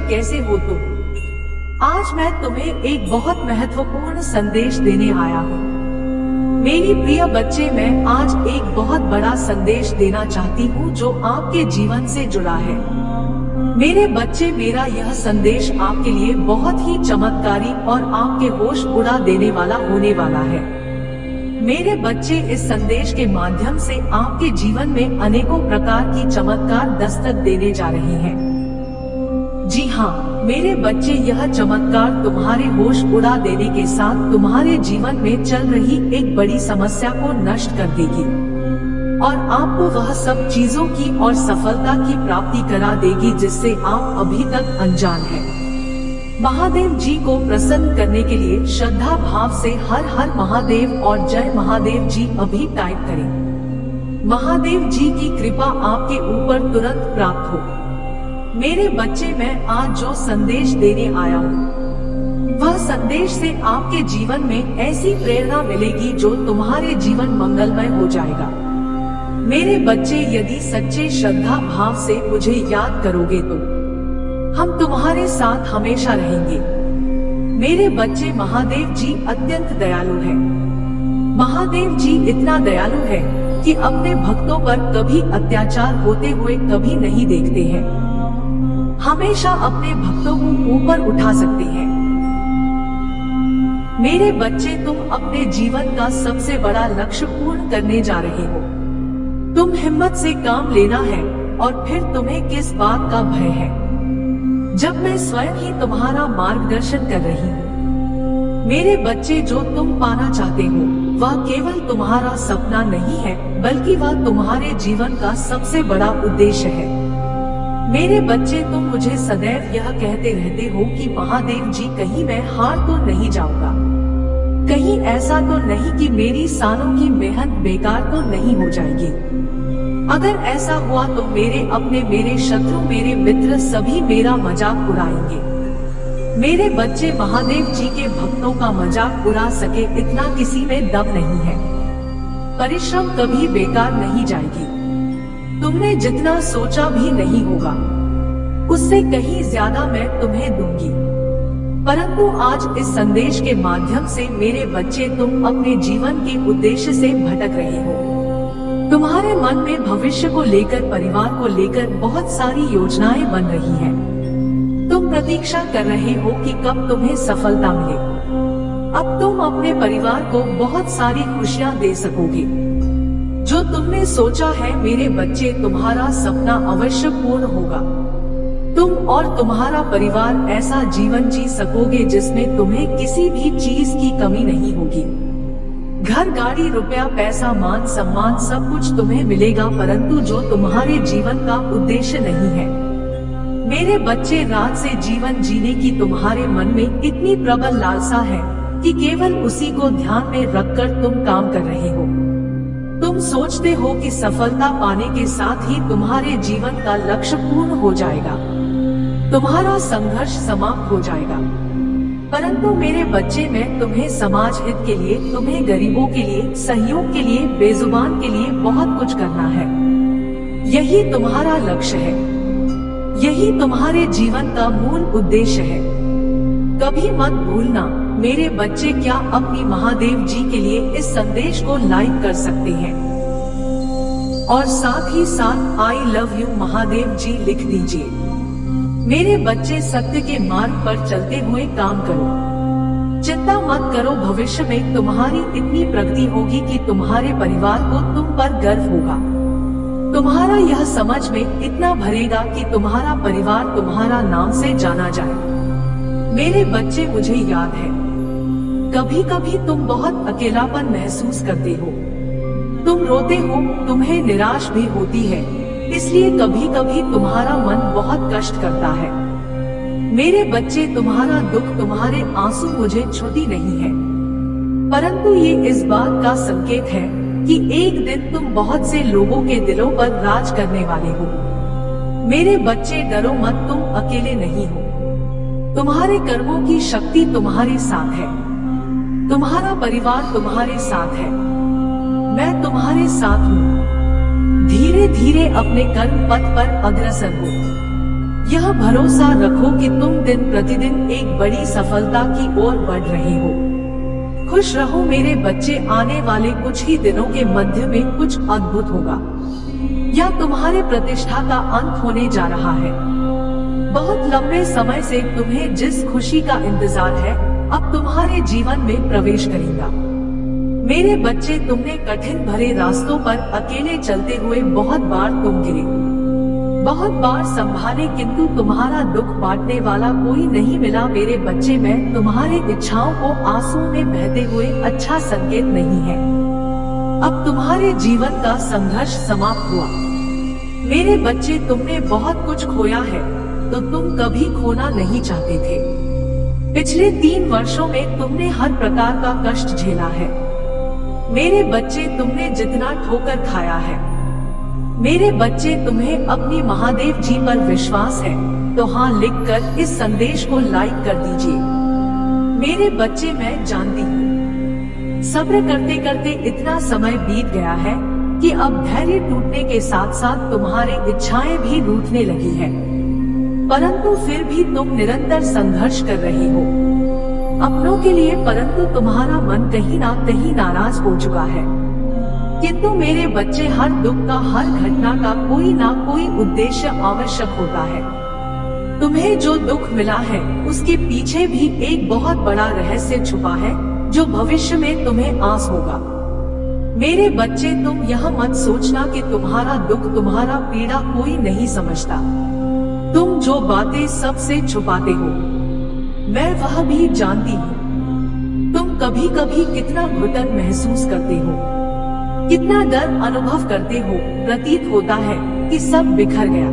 कैसे हो तुम? आज मैं तुम्हें एक बहुत महत्वपूर्ण संदेश देने आया हूँ। मेरी प्रिय बच्चे, मैं आज एक बहुत बड़ा संदेश देना चाहती हूँ जो आपके जीवन से जुड़ा है। मेरे बच्चे, मेरा यह संदेश आपके लिए बहुत ही चमत्कारी और आपके होश उड़ा देने वाला होने वाला है। मेरे बच्चे, इस संदेश के माध्यम से आपके जीवन में अनेकों प्रकार की चमत्कार दस्तक देने जा रही हैं। जी हाँ मेरे बच्चे, यह चमत्कार तुम्हारे होश उड़ा देने के साथ तुम्हारे जीवन में चल रही एक बड़ी समस्या को नष्ट कर देगी और आपको वह सब चीजों की और सफलता की प्राप्ति करा देगी जिससे आप अभी तक अनजान हैं। महादेव जी को प्रसन्न करने के लिए श्रद्धा भाव से हर हर महादेव और जय महादेव जी अभी टाइप करें। महादेव जी की कृपा आपके ऊपर तुरंत प्राप्त हो। मेरे बच्चे, मैं आज जो संदेश देने आया हूँ वह संदेश से आपके जीवन में ऐसी प्रेरणा मिलेगी जो तुम्हारे जीवन मंगलमय हो जाएगा। मेरे बच्चे, यदि सच्चे श्रद्धा भाव से मुझे याद करोगे तो हम तुम्हारे साथ हमेशा रहेंगे। मेरे बच्चे, महादेव जी अत्यंत दयालु है। महादेव जी इतना दयालु है कि अपने भक्तों पर कभी अत्याचार होते हुए कभी नहीं देखते हैं। हमेशा अपने भक्तों को ऊपर उठा सकते हैं। मेरे बच्चे, तुम अपने जीवन का सबसे बड़ा लक्ष्य पूर्ण करने जा रहे हो। तुम हिम्मत से काम लेना है और फिर तुम्हें किस बात का भय है जब मैं स्वयं ही तुम्हारा मार्गदर्शन कर रही हूँ। मेरे बच्चे, जो तुम पाना चाहते हो वह केवल तुम्हारा सपना नहीं है बल्कि वह तुम्हारे जीवन का सबसे बड़ा उद्देश्य है। मेरे बच्चे, तुम मुझे सदैव यह कहते रहते हो कि महादेव जी, कहीं मैं हार तो नहीं जाऊंगा, कहीं ऐसा तो नहीं कि मेरी सालों की मेहनत बेकार तो नहीं हो जाएगी। अगर ऐसा हुआ तो मेरे शत्रु, मेरे मित्र सभी मेरा मजाक उड़ाएंगे। मेरे बच्चे, महादेव जी के भक्तों का मजाक उड़ा सके इतना किसी में दम नहीं है। परिश्रम कभी बेकार नहीं जाएगी। तुमने जितना सोचा भी नहीं होगा उससे कहीं ज्यादा मैं तुम्हें दूंगी। परंतु आज इस संदेश के माध्यम से मेरे बच्चे, तुम अपने जीवन के उद्देश्य से भटक रहे हो। तुम्हारे मन में भविष्य को लेकर, परिवार को लेकर बहुत सारी योजनाएं बन रही हैं। तुम प्रतीक्षा कर रहे हो कि कब तुम्हें सफलता मिले। अब तुम अपने परिवार को बहुत सारी खुशियां दे सकोगे। जो तुमने सोचा है मेरे बच्चे, तुम्हारा सपना अवश्य पूर्ण होगा। तुम और तुम्हारा परिवार ऐसा जीवन जी सकोगे जिसमें तुम्हें किसी भी चीज की कमी नहीं होगी। घर, गाड़ी, रुपया, पैसा, मान सम्मान सब कुछ तुम्हें मिलेगा, परंतु जो तुम्हारे जीवन का उद्देश्य नहीं है। मेरे बच्चे, रात से जीवन जीने की तुम्हारे मन में इतनी प्रबल लालसा है कि केवल उसी को ध्यान में रखकर तुम काम कर रहे हो। तुम सोचते हो कि सफलता पाने के साथ ही तुम्हारे जीवन का लक्ष्य पूर्ण हो जाएगा, तुम्हारा संघर्ष समाप्त हो जाएगा। परंतु मेरे बच्चे, मैं तुम्हें समाज हित के लिए, तुम्हें गरीबों के लिए, सहयोग के लिए, बेजुबान के लिए बहुत कुछ करना है। यही तुम्हारा लक्ष्य है, यही तुम्हारे जीवन का मूल उद्देश्य है। कभी मत भूलना मेरे बच्चे, क्या अपनी महादेव जी के लिए इस संदेश को लाइक कर सकते हैं और साथ ही साथ आई लव यू महादेव जी लिख दीजिए। मेरे बच्चे, सत्य के मार्ग पर चलते हुए काम करो। चिंता मत करो, भविष्य में तुम्हारी इतनी प्रगति होगी कि तुम्हारे परिवार को तुम पर गर्व होगा। तुम्हारा यह समझ में इतना भरेगा कि तुम्हारा परिवार तुम्हारा नाम से जाना जाए। मेरे बच्चे, मुझे याद है कभी कभी तुम बहुत अकेलापन महसूस करते हो। तुम रोते हो, तुम्हें निराश भी होती है, इसलिए कभी कभी तुम्हारा मन बहुत कष्ट करता है। मेरे बच्चे, तुम्हारा दुख, तुम्हारे आंसू मुझे छूती नहीं है, परंतु ये इस बात का संकेत है कि एक दिन तुम बहुत से लोगों के दिलों पर राज करने वाले हो। मेरे बच्चे, डरो मत, तुम अकेले नहीं हो। तुम्हारे कर्मों की शक्ति तुम्हारे साथ है, तुम्हारा परिवार तुम्हारे साथ है, मैं तुम्हारे साथ हूँ। धीरे धीरे अपने कर्म पथ पर अग्रसर हो। यह भरोसा रखो कि तुम दिन प्रतिदिन एक बड़ी सफलता की ओर बढ़ रहे हो। खुश रहो मेरे बच्चे, आने वाले कुछ ही दिनों के मध्य में कुछ अद्भुत होगा। यह तुम्हारे प्रतिष्ठा का अंत होने जा रहा है। बहुत लंबे समय से तुम्हें जिस खुशी का इंतजार है, अब तुम्हारे जीवन में प्रवेश करेगा। मेरे बच्चे, तुमने कठिन भरे रास्तों पर अकेले चलते हुए बहुत बार तुम गिरे, बहुत बार संभाले, किंतु तुम्हारा दुख बांटने वाला कोई नहीं मिला। मेरे बच्चे, मैं तुम्हारी इच्छाओं को आंसुओं में बहते हुए अच्छा संकेत नहीं है। अब तुम्हारे जीवन का संघर्ष समाप्त हुआ। मेरे बच्चे, तुमने बहुत कुछ खोया है तो तुम कभी खोना नहीं चाहते थे। पिछले 3 वर्षों में तुमने हर प्रकार का कष्ट झेला है। मेरे बच्चे, तुमने जितना ठोकर खाया है, मेरे बच्चे, तुम्हें अपनी महादेव जी पर विश्वास है तो हाँ लिखकर इस संदेश को लाइक कर दीजिए। मेरे बच्चे, मैं जानती हूँ सब्र करते करते इतना समय बीत गया है कि अब धैर्य टूटने के साथ साथ तुम्हारी इच्छाएं भी रूठने लगी है, परंतु फिर भी तुम निरंतर संघर्ष कर रहे हो अपनों के लिए, परंतु तुम्हारा मन कहीं ना कहीं नाराज हो चुका है। किंतु मेरे बच्चे, हर दुख का, हर घटना का कोई ना कोई उद्देश्य आवश्यक होता है। तुम्हें जो दुख मिला है उसके पीछे भी एक बहुत बड़ा रहस्य छुपा है जो भविष्य में तुम्हें आस होगा। मेरे बच्चे, तुम यह मत सोचना कि तुम्हारा दुख, तुम्हारा पीड़ा कोई नहीं समझता। तुम जो बातें सबसे छुपाते हो मैं वह भी जानती हूँ। तुम कभी कभी कितना घुटन महसूस करते हो, कितना डर अनुभव करते हो, प्रतीत होता है कि सब बिखर गया।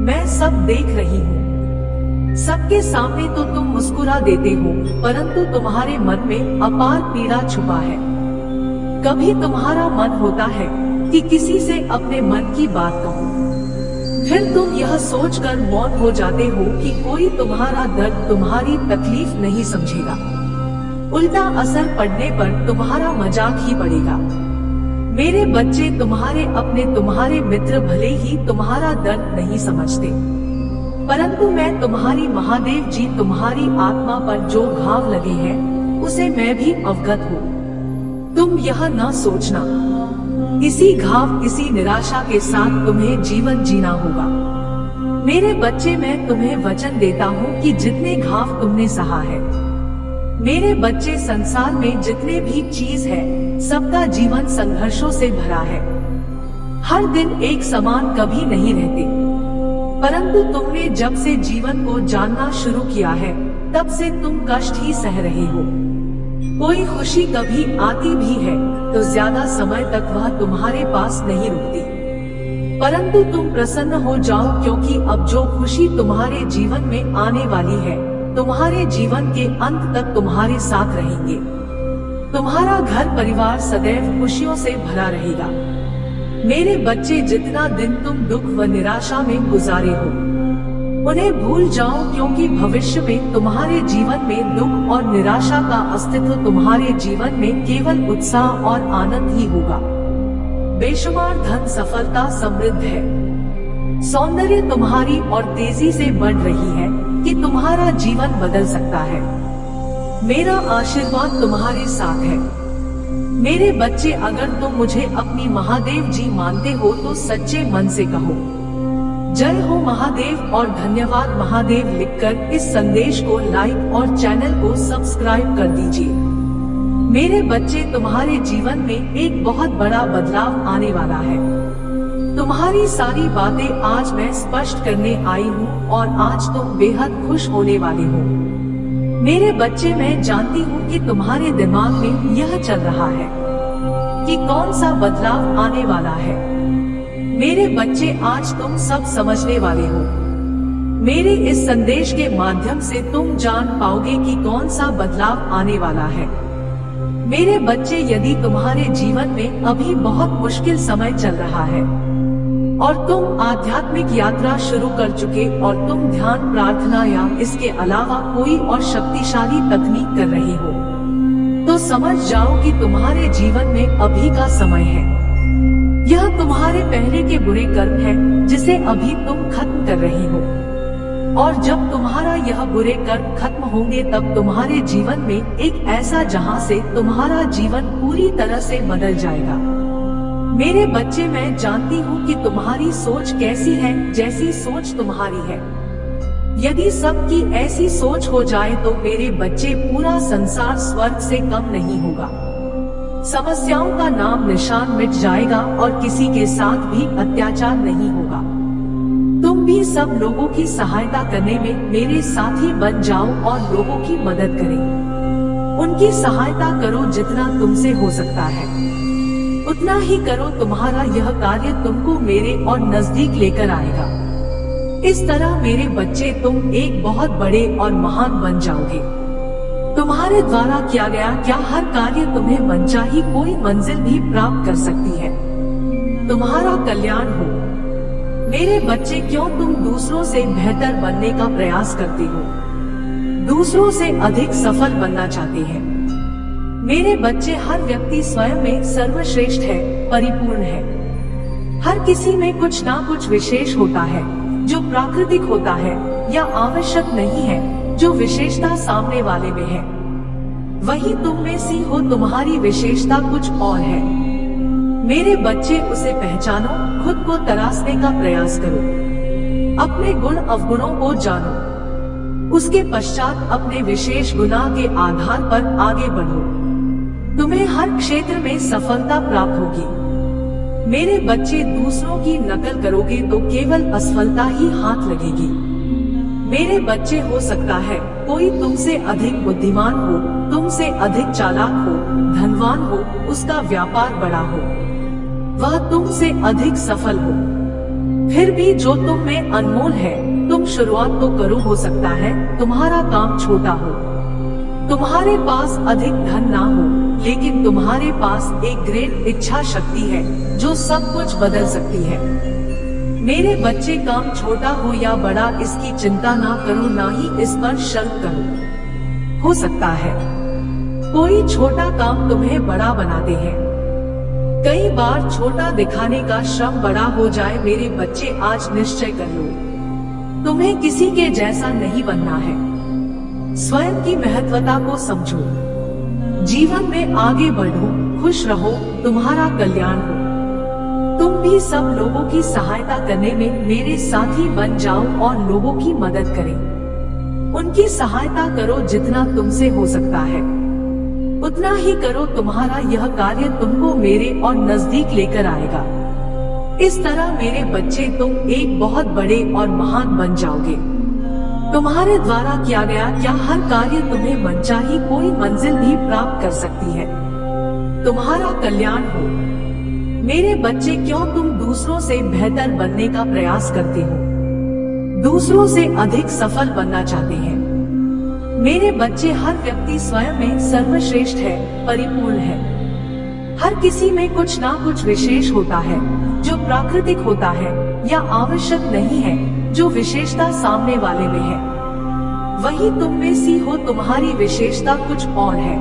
मैं सब देख रही हूँ। सबके सामने तो तुम मुस्कुरा देते हो, परंतु तुम्हारे मन में अपार पीड़ा छुपा है। कभी तुम्हारा मन होता है कि किसी से अपने मन की बात कहो, फिर तुम यह सोचकर मौन हो जाते हो कि कोई तुम्हारा दर्द, तुम्हारी तकलीफ नहीं समझेगा। उल्टा असर पड़ने पर तुम्हारा मजाक ही पड़ेगा। मेरे बच्चे, तुम्हारे अपने, तुम्हारे मित्र भले ही तुम्हारा दर्द नहीं समझते, परंतु मैं तुम्हारी महादेव जी, तुम्हारी आत्मा पर जो घाव लगे हैं उसे मैं भी अवगत हूँ। तुम यह न सोचना, इसी घाव, इसी निराशा के साथ तुम्हें जीवन जीना होगा। मेरे बच्चे, मैं तुम्हें वचन देता हूँ कि जितने घाव तुमने सहा है, मेरे बच्चे, संसार में जितने भी चीज है सबका जीवन संघर्षों से भरा है। हर दिन एक समान कभी नहीं रहते, परंतु तुमने जब से जीवन को जानना शुरू किया है तब से तुम कष्ट ही सह रहे हो। कोई खुशी कभी आती भी है तो ज्यादा समय तक वह तुम्हारे पास नहीं रुकती, परंतु तुम प्रसन्न हो जाओ क्योंकि अब जो खुशी तुम्हारे जीवन में आने वाली है, तुम्हारे जीवन के अंत तक तुम्हारे साथ रहेंगे। तुम्हारा घर परिवार सदैव खुशियों से भरा रहेगा। मेरे बच्चे, जितना दिन तुम दुख व निराशा में गुजारे हो उन्हें भूल जाओ, क्योंकि भविष्य में तुम्हारे जीवन में दुख और निराशा का अस्तित्व तुम्हारे जीवन में केवल उत्साह और आनंद ही होगा। बेशुमार धन, सफलता, समृद्ध है, सौंदर्य तुम्हारी और तेजी से बढ़ रही है कि तुम्हारा जीवन बदल सकता है। मेरा आशीर्वाद तुम्हारे साथ है। मेरे बच्चे, अगर तुम मुझे अपनी महादेव जी मानते हो तो सच्चे मन से कहो जय हो महादेव और धन्यवाद महादेव लिखकर इस संदेश को लाइक और चैनल को सब्सक्राइब कर दीजिए। मेरे बच्चे, तुम्हारे जीवन में एक बहुत बड़ा बदलाव आने वाला है। तुम्हारी सारी बातें आज मैं स्पष्ट करने आई हूँ और आज तुम बेहद खुश होने वाले हो। मेरे बच्चे, मैं जानती हूँ कि तुम्हारे दिमाग में यह चल रहा है कि कौन सा बदलाव आने वाला है। मेरे बच्चे, आज तुम सब समझने वाले हो। मेरे इस संदेश के माध्यम से तुम जान पाओगे कि कौन सा बदलाव आने वाला है। मेरे बच्चे, यदि तुम्हारे जीवन में अभी बहुत मुश्किल समय चल रहा है और तुम आध्यात्मिक यात्रा शुरू कर चुके और तुम ध्यान, प्रार्थना या इसके अलावा कोई और शक्तिशाली तकनीक कर रहे हो, तो समझ जाओ कि तुम्हारे जीवन में अभी का समय है। यह तुम्हारे पहले के बुरे कर्म है जिसे अभी तुम खत्म कर रही हो। और जब तुम्हारा यह बुरे कर्म खत्म होंगे तब तुम्हारे जीवन में एक ऐसा जहां से तुम्हारा जीवन पूरी तरह से बदल जाएगा। मेरे बच्चे, मैं जानती हूँ कि तुम्हारी सोच कैसी है, जैसी सोच तुम्हारी है। यदि सबकी ऐसी सोच हो जाए तो मेरे बच्चे पूरा संसार स्वर्ग से कम नहीं होगा। समस्याओं का नाम निशान मिट जाएगा और किसी के साथ भी अत्याचार नहीं होगा। तुम भी सब लोगों की सहायता करने में मेरे साथी बन जाओ और लोगों की मदद करें। उनकी सहायता करो, जितना तुमसे हो सकता है उतना ही करो। तुम्हारा यह कार्य तुमको मेरे और नजदीक लेकर आएगा। इस तरह मेरे बच्चे तुम एक बहुत बड़े और महान बन जाओगे। तुम्हारे द्वारा किया गया क्या हर कार्य तुम्हें मनचाही कोई मंजिल भी प्राप्त कर सकती है। तुम्हारा कल्याण हो। मेरे बच्चे, क्यों तुम दूसरों से बेहतर बनने का प्रयास करते हो, दूसरों से अधिक सफल बनना चाहते हैं। मेरे बच्चे, हर व्यक्ति स्वयं में सर्वश्रेष्ठ है, परिपूर्ण है। हर किसी में कुछ ना कुछ विशेष होता है जो प्राकृतिक होता है या आवश्यक नहीं है, जो विशेषता सामने वाले में है। वही तुम में सी हो, तुम्हारी विशेषता कुछ और है। मेरे बच्चे, उसे पहचानो, खुद को तराशने का प्रयास करो, अपने गुण अवगुणों को जानो, उसके पश्चात अपने विशेष गुना के आधार पर आगे बढ़ो। तुम्हें हर क्षेत्र में सफलता प्राप्त होगी। मेरे बच्चे, दूसरों की नकल करोगे तो केवल असफलता ही हाथ लगेगी। मेरे बच्चे, हो सकता है कोई तुमसे अधिक बुद्धिमान हो, तुमसे अधिक चालाक हो, धनवान हो, उसका व्यापार बड़ा हो, वह तुमसे अधिक सफल हो। फिर भी जो तुम में अनमोल है, तुम शुरुआत तो करो। हो सकता है तुम्हारा काम छोटा हो, तुम्हारे पास अधिक धन ना हो, लेकिन तुम्हारे पास एक ग्रेट इच्छा शक्ति है जो सब कुछ बदल सकती है। मेरे बच्चे, काम छोटा हो या बड़ा इसकी चिंता ना करो, ना ही इस पर शर्म करो। हो सकता है कोई छोटा काम तुम्हें बड़ा बना दे है। कई बार छोटा दिखाने का श्रम बड़ा हो जाए। मेरे बच्चे, आज निश्चय कर लो, तुम्हें किसी के जैसा नहीं बनना है। स्वयं की महत्वता को समझो, जीवन में आगे बढ़ो, खुश रहो, तुम्हारा कल्याण हो। तुम भी सब लोगों की सहायता करने में मेरे साथी बन जाओ और लोगों की मदद करें। उनकी सहायता करो, जितना तुमसे हो सकता है उतना ही करो। तुम्हारा यह कार्य तुमको मेरे और नजदीक लेकर आएगा। इस तरह मेरे बच्चे, तुम एक बहुत बड़े और महान बन जाओगे। तुम्हारे द्वारा किया गया क्या हर कार्य तुम्हें मनचाही कोई मंजिल भी प्राप्त कर सकती है। तुम्हारा कल्याण हो। मेरे बच्चे, क्यों तुम दूसरों से बेहतर बनने का प्रयास करते हो, दूसरों से अधिक सफल बनना चाहते हैं। मेरे बच्चे, हर व्यक्ति स्वयं में सर्वश्रेष्ठ है, परिपूर्ण है। हर किसी में कुछ ना कुछ विशेष होता है जो प्राकृतिक होता है या आवश्यक नहीं है, जो विशेषता सामने वाले में है। वही तुम में सी हो, तुम्हारी विशेषता कुछ और है।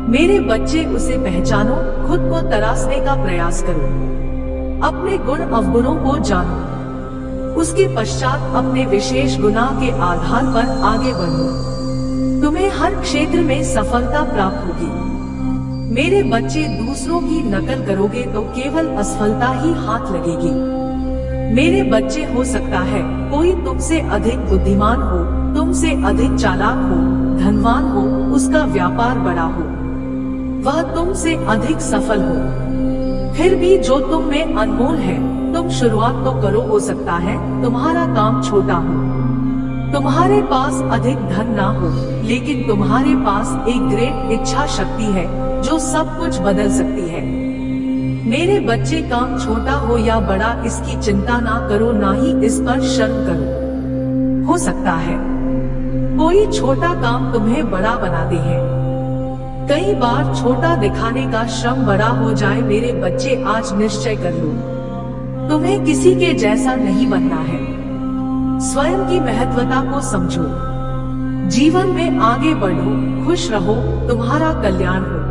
मेरे बच्चे, उसे पहचानो, खुद को तराशने का प्रयास करो, अपने गुण अवगुणों को जानो, उसके पश्चात अपने विशेष गुना के आधार पर आगे बढ़ो। तुम्हें हर क्षेत्र में सफलता प्राप्त होगी। मेरे बच्चे, दूसरों की नकल करोगे तो केवल असफलता ही हाथ लगेगी। मेरे बच्चे, हो सकता है कोई तुमसे अधिक बुद्धिमान हो, तुमसे अधिक चालाक हो, धनवान हो, उसका व्यापार बड़ा हो, वह तुमसे अधिक सफल हो। फिर भी जो तुम में अनमोल है, तुम शुरुआत तो करो। हो सकता है तुम्हारा काम छोटा हो, तुम्हारे पास अधिक धन ना हो, लेकिन तुम्हारे पास एक ग्रेट इच्छा शक्ति है जो सब कुछ बदल सकती है। मेरे बच्चे, काम छोटा हो या बड़ा इसकी चिंता ना करो, ना ही इस पर शर्म करो। हो सकता है कोई छोटा काम तुम्हें बड़ा बना दे है। कई बार छोटा दिखाने का श्रम बड़ा हो जाए। मेरे बच्चे, आज निश्चय कर लो, तुम्हें किसी के जैसा नहीं बनना है। स्वयं की महत्वता को समझो, जीवन में आगे बढ़ो, खुश रहो, तुम्हारा कल्याण हो।